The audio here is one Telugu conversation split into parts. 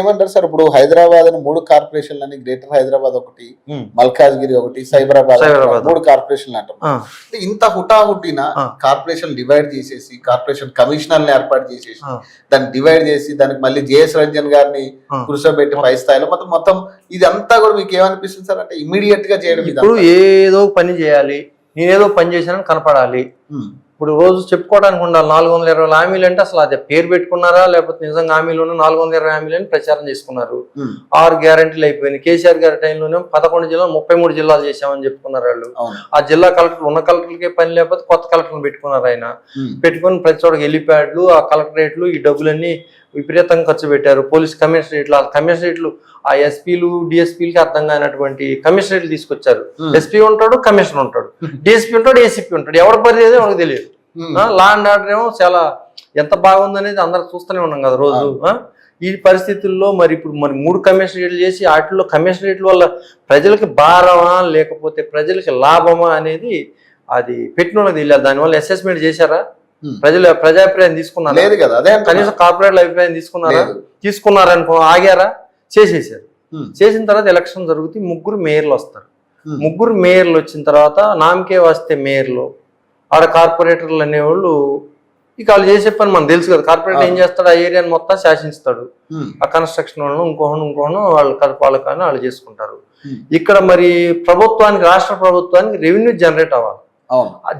ఏమంటారు సార్, ఇప్పుడు హైదరాబాద్ 3 కార్పొరేషన్లని, గ్రేటర్ హైదరాబాద్ ఒకటి, మల్కాజ్గిరి ఒకటి, సైబరాబాద్ 3 కార్పొరేషన్లు అంటారు. ఇంత హుటాహుటిన కార్పొరేషన్ డివైడ్ చేసేసి కార్పొరేషన్ కమిషనర్ని ఏర్పాటు చేసేసి దాన్ని డివైడ్ చేసి దానికి మళ్ళీ జేఎస్ రంజన్ గారిని కూర్చోబెట్టి పై స్థాయిలో మొత్తం ఇదంతా కూడా మీకు ఏమనిపిస్తుంది సార్? అంటే ఇమీడియట్ గా చేయడం, ఇప్పుడు ఏదో పని చేయాలి, నేనేదో పని చేశానని కనపడాలి. ఇప్పుడు రోజు చెప్పుకోవడానికి ఉండాలి 420 హామీలు అంటే అసలు అదే పేరు పెట్టుకున్నారా లేకపోతే నిజంగా హామీలోనే 420 హామీలు అని ప్రచారం చేసుకున్నారు. 6 గ్యారంటీలు అయిపోయినాయి. కేసీఆర్ గారి టైంలోనే 11 జిల్లాలు 33 జిల్లాలు చేశామని చెప్పుకున్నారు వాళ్ళు. ఆ జిల్లా కలెక్టర్ ఉన్న కలెక్టర్లకే పని లేకపోతే కొత్త కలెక్టర్లు పెట్టుకున్నారు. ఆయన పెట్టుకుని ప్రతి చోట హెలిప్యాడ్లు, ఆ కలెక్టరేట్లు, ఈ డబ్బులన్నీ విపరీతంగా ఖర్చు పెట్టారు. పోలీస్ కమిషనరేట్లు, ఆ కమిషనరేట్లు ఆ ఎస్పీలు డిఎస్పీలకి అర్థం కానటువంటి కమిషనరేట్లు తీసుకొచ్చారు. ఎస్పీ ఉంటాడు, కమిషనర్ ఉంటాడు, డిఎస్పీ ఉంటాడు, ఏసీపీ ఉంటాడు. ఎవరి పరిధి మనకు తెలియదు. లా అండ్ ఆర్డర్ ఏమో చాలా ఎంత బాగుందనేది అందరు చూస్తూనే ఉన్నాం కదా రోజు. ఈ పరిస్థితుల్లో మరి ఇప్పుడు 3 కమిషనరేట్లు చేసి వాటిల్లో కమిషనరేట్ల వల్ల ప్రజలకి భారమా లేకపోతే ప్రజలకి లాభమా అనేది అది పెట్టిన తెలియదు. దానివల్ల అసెస్మెంట్ చేశారా? ప్రజాభిప్రాయం తీసుకున్నారా? కనీసం కార్పొరేట్ల అభిప్రాయం తీసుకున్నారనుకో ఆగారా? చేసేసారు. చేసిన తర్వాత ఎలక్షన్ జరుగుతుంది, 3 మేయర్లు వస్తారు. 3 మేయర్లు వచ్చిన తర్వాత నామకే వస్తే మేయర్లు ఆడ కార్పొరేటర్లు అనేవాళ్ళు ఇక వాళ్ళు చేసే పని మనకు తెలుసు కదా. కార్పొరేటర్ ఏం చేస్తాడు? ఆ ఏరియాని మొత్తం శాసిస్తాడు. ఆ కన్స్ట్రక్షన్ వాళ్ళను ఇంకోహను వాళ్ళు కానీ వాళ్ళు చేసుకుంటారు. ఇక్కడ మరి ప్రభుత్వానికి, రాష్ట్ర ప్రభుత్వానికి రెవెన్యూ జనరేట్ అవ్వాలి.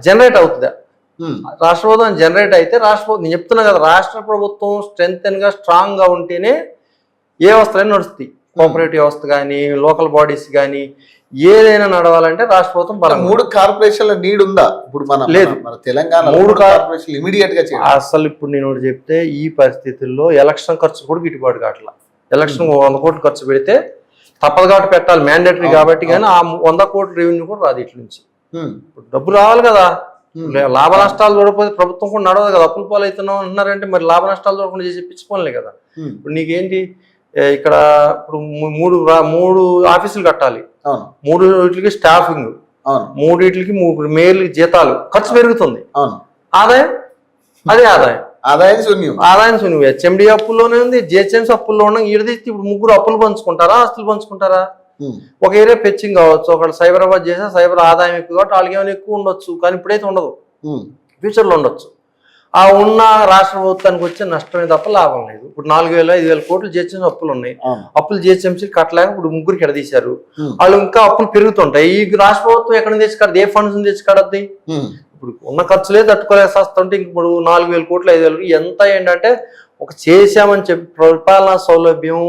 జనరేట్ అవుతుందా? రాష్ట్ర ప్రభుత్వం జనరేట్ అయితే నేను చెప్తున్నా కదా, రాష్ట్ర ప్రభుత్వం స్ట్రాంగ్ గా ఉంటేనే ఏ వ్యవస్థలైనా నడుస్తాయి. కోఆపరేటివ్ వ్యవస్థ కానీ, లోకల్ బాడీస్ కానీ ఏదైనా నడవాలంటే రాష్ట్ర ప్రభుత్వం బలం. 3 కార్పొరేషన్ల నీడ్ ఉందా ఇప్పుడు? లేదు, తెలంగాణ 3 కార్పొరేషన్లు ఇమీడియట్ గా అసలు ఇప్పుడు నేను చెప్తే ఈ పరిస్థితుల్లో ఎలక్షన్ ఖర్చు కూడా గిట్టుబాటు కావట్లా. ఎలక్షన్ 100 కోట్లు ఖర్చు పెడితే తప్పదు కాబట్టి పెట్టాలి, మ్యాండేటరీ కాబట్టి. కానీ ఆ 100 కోట్ల రెవెన్యూ కూడా రాదు ఇట్ల నుంచి. డబ్బు రావాలి కదా. లాభ నష్టాలు చూడకపోతే ప్రభుత్వం కూడా నడవదు కదా. అప్పుల పాలు అవుతున్నాం అంటున్నారంటే మరి లాభ నష్టాలు చూడకుండా చేసి పిచ్చిపోలే కదా. ఇప్పుడు నీకేంటి ఇక్కడ ఇప్పుడు 3 ఆఫీసులు కట్టాలి, 3 స్టాఫింగ్, 3 మేయర్లకి జీతాలు, ఖర్చు పెరుగుతుంది. ఆదాయం అదే ఆదాయం శూన్యం. హెచ్ఎండి అప్పుల్లోనే ఉంది, జిహెచ్ఎంసీ అప్పుల్లో ఉన్నాయి. ఈడదీస్తే ఇప్పుడు 3 అప్పులు పంచుకుంటారా, ఆస్తులు పంచుకుంటారా? ఒక ఏరియా ఫెచ్చింగ్ కావచ్చు, ఒకళ్ళు సైబరాబాద్ చేసా సైబర్ ఆదాయం ఎక్కువ కాబట్టి వాళ్ళకి ఏమైనా ఎక్కువ ఉండొచ్చు. కానీ ఇప్పుడైతే ఉండదు, ఫ్యూచర్లో ఉండొచ్చు. ఆ ఉన్న రాష్ట్ర ప్రభుత్వానికి వచ్చే నష్టమే తప్ప లాభం లేదు. ఇప్పుడు 4,000-5,000 కోట్లు జిహెచ్ఎంసీ అప్పులు ఉన్నాయి. అప్పులు జిహెచ్ఎంసీ కట్టలేక ఇప్పుడు 3 ఎడదీశారు. వాళ్ళు ఇంకా అప్పులు పెరుగుతుంటాయి. ఈ రాష్ట్ర ప్రభుత్వం ఎక్కడ తెచ్చి కడద్ది? ఏ ఫండ్స్ తెచ్చి కడద్ది? ఇప్పుడు ఉన్న ఖర్చులే తట్టుకోలేక వస్తుంటే ఇప్పుడు 4,000 కోట్లు 5,000 ఎంత ఏంటంటే ఒక చేశామని చెప్పి పరిపాలనా సౌలభ్యం